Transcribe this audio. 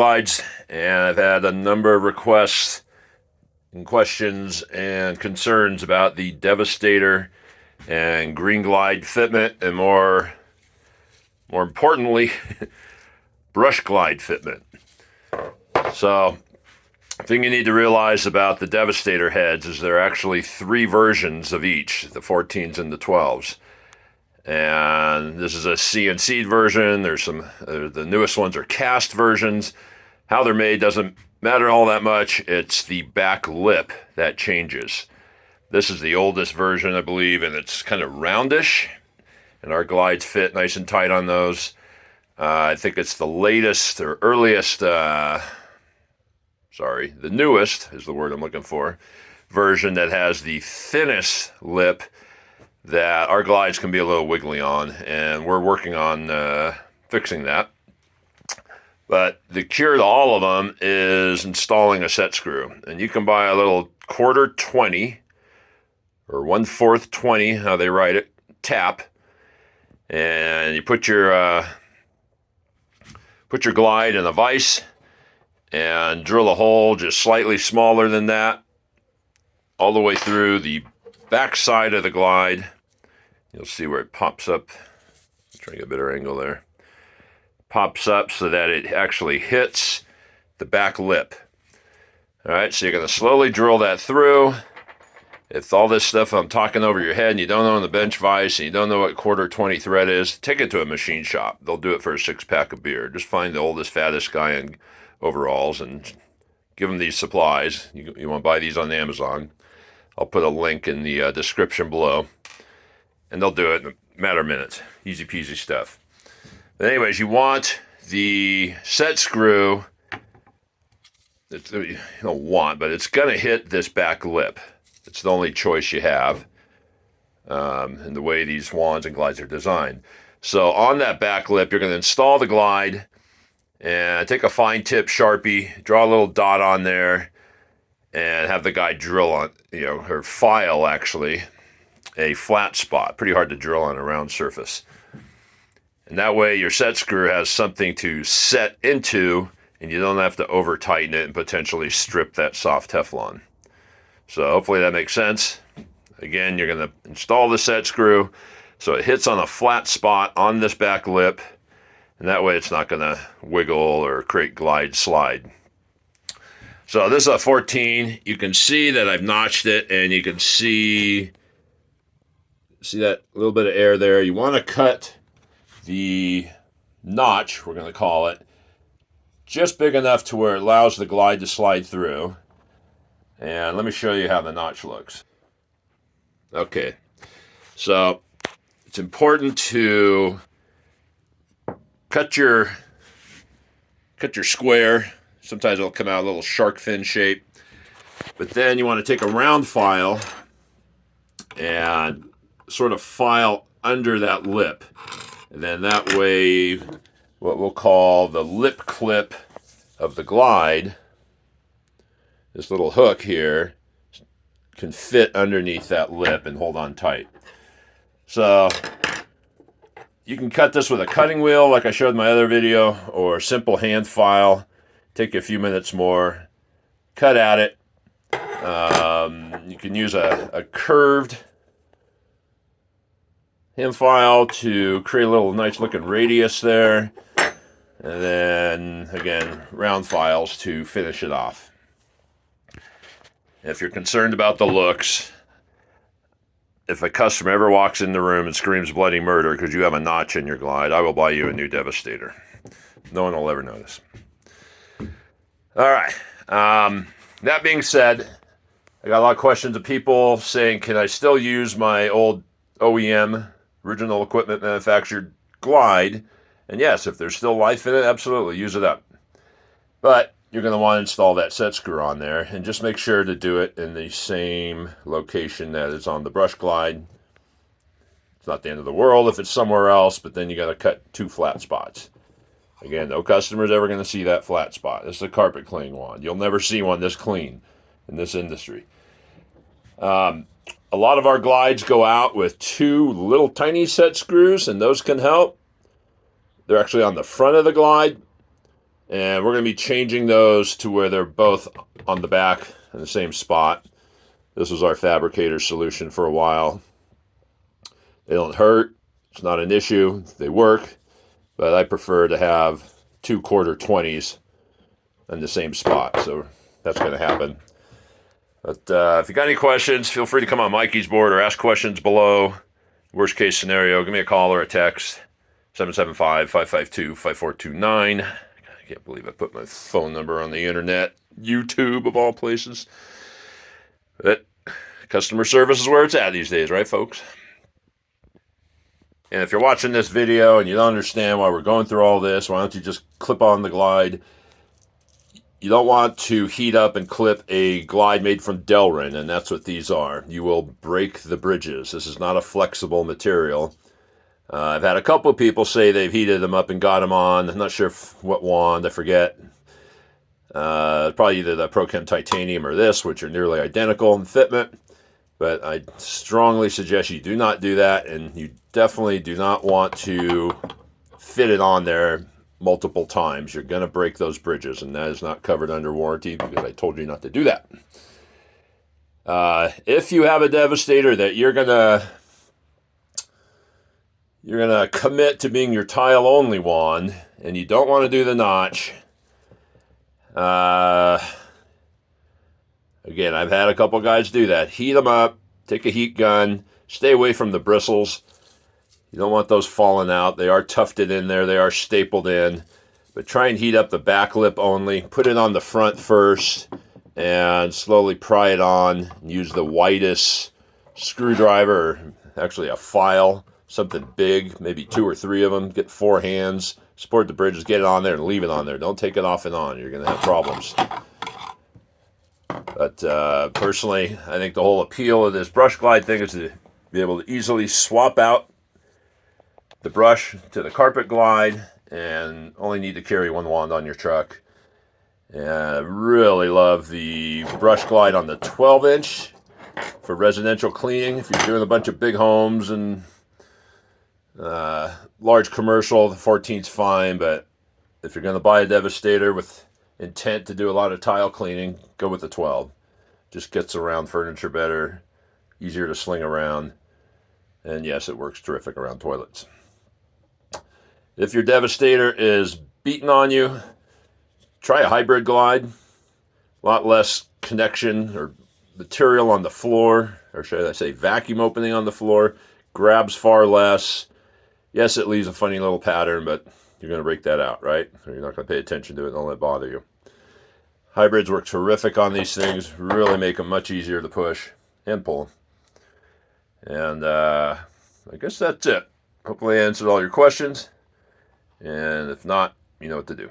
GreenGlides, and I've had a number of requests and questions and concerns about the Devastator and GreenGlide fitment, and more importantly, brush glide fitment. So, the thing you need to realize about the Devastator heads is there are actually three versions of each, the 14s and the 12s. And this is a CNC version. There's some, the newest ones are cast versions. How they're made doesn't matter all that much. It's the back lip that changes. This is the oldest version, I believe, and it's kind of roundish. And our glides fit nice and tight on those. I think it's the latest or earliest, the newest is the word I'm looking for, version that has the thinnest lip that our glides can be a little wiggly on, and we're working on fixing that. But the cure to all of them is installing a set screw. And you can buy a little 1/4 20 or 1/4 20, how they write it, tap, and you put your glide in a vise and drill a hole just slightly smaller than that all the way through the back side of the glide. You'll see where it pops up. Try to get a better angle there. Pops up so that it actually hits the back lip. All right, so you're going to slowly drill that through. If all this stuff I'm talking over your head and you don't know on the bench vise and you don't know what 1/4 20 thread is, take it to a machine shop. They'll do it for a 6-pack of beer. Just find the oldest, fattest guy in overalls and give them these supplies. You want to buy these on Amazon. I'll put a link in the description below. And they'll do it in a matter of minutes. Easy peasy stuff. But anyways, you want the set screw, you don't want, but it's going to hit this back lip. It's the only choice you have in the way these wands and glides are designed. So on that back lip, you're going to install the glide and take a fine tip Sharpie, draw a little dot on there, and have the guy drill on, or file actually, a flat spot. Pretty hard to drill on a round surface. And that way your set screw has something to set into, and you don't have to over tighten it and potentially strip that soft Teflon. So hopefully that makes sense. Again, you're going to install the set screw so it hits on a flat spot on this back lip, and that way it's not going to wiggle or create glide slide. So this is a 14. You can see that I've notched it, and you can see that little bit of air there. You want to cut the notch, we're going to call it, just big enough to where it allows the glide to slide through. And let me show you how the notch looks. Okay, so it's important to cut your square. Sometimes it'll come out a little shark fin shape. But then you want to take a round file and sort of file under that lip. And then that way, what we'll call the lip clip of the glide, this little hook here, can fit underneath that lip and hold on tight. So you can cut this with a cutting wheel like I showed in my other video, or simple hand file. Take you a few minutes more. Cut at it. You can use a curved hand file to create a little nice looking radius there. And then, again, round files to finish it off. If you're concerned about the looks, if a customer ever walks in the room and screams bloody murder because you have a notch in your glide, I will buy you a new Devastator. No one will ever notice. All right. That being said, I got a lot of questions of people saying, can I still use my old OEM, original equipment manufactured glide? And yes, if there's still life in it, absolutely, use it up. But you're going to want to install that set screw on there, and just make sure to do it in the same location that is on the brush glide. It's not the end of the world if it's somewhere else, but then you got to cut 2 flat spots. Again, no customer's ever going to see that flat spot. This is a carpet cleaning wand. You'll never see one this clean in this industry. A lot of our glides go out with 2 little tiny set screws, and those can help. They're actually on the front of the glide. And we're going to be changing those to where they're both on the back in the same spot. This was our fabricator solution for a while. They don't hurt. It's not an issue. They work. But I prefer to have 2 quarter 20s in the same spot. So that's going to happen. But if you got any questions, feel free to come on Mikey's board or ask questions below. Worst case scenario, give me a call or a text. 775-552-5429. I can't believe I put my phone number on the internet. YouTube, of all places. But customer service is where it's at these days, right, folks? And if you're watching this video and you don't understand why we're going through all this, why don't you just clip on the glide? You don't want to heat up and clip a glide made from Delrin, and that's what these are. You will break the bridges. This is not a flexible material. I've had a couple of people say they've heated them up and got them on. I'm not sure what wand, I forget. Probably either the Prochem Titanium or this, which are nearly identical in fitment. But I strongly suggest you do not do that, and you definitely do not want to fit it on there multiple times. You're going to break those bridges, and that is not covered under warranty because I told you not to do that. If you have a Devastator that you're gonna commit to being your tile only wand, and you don't want to do the notch, again, I've had a couple guys do that. Heat them up, take a heat gun, stay away from the bristles. You don't want those falling out. They are tufted in there. They are stapled in. But try and heat up the back lip only. Put it on the front first and slowly pry it on. Use the widest screwdriver, or actually a file, something big, maybe 2 or 3 of them. Get 4 hands, support the bridges, get it on there and leave it on there. Don't take it off and on. You're going to have problems. But personally, I think the whole appeal of this brush glide thing is to be able to easily swap out the brush to the carpet glide and only need to carry 1 wand on your truck. And I really love the brush glide on the 12-inch for residential cleaning. If you're doing a bunch of big homes and large commercial, the 14's fine, but if you're going to buy a Devastator with intent to do a lot of tile cleaning, go with the 12. Just gets around furniture better, easier to sling around, and yes, it works terrific around toilets. If your Devastator is beating on you, try a hybrid glide. A lot less connection or material on the floor, or should I say vacuum opening on the floor. Grabs far less. Yes, it leaves a funny little pattern, but you're going to break that out, right? Or you're not going to pay attention to it and don't let it bother you. Hybrids work terrific on these things. Really make them much easier to push and pull. And I guess that's it. Hopefully I answered all your questions. And if not, you know what to do.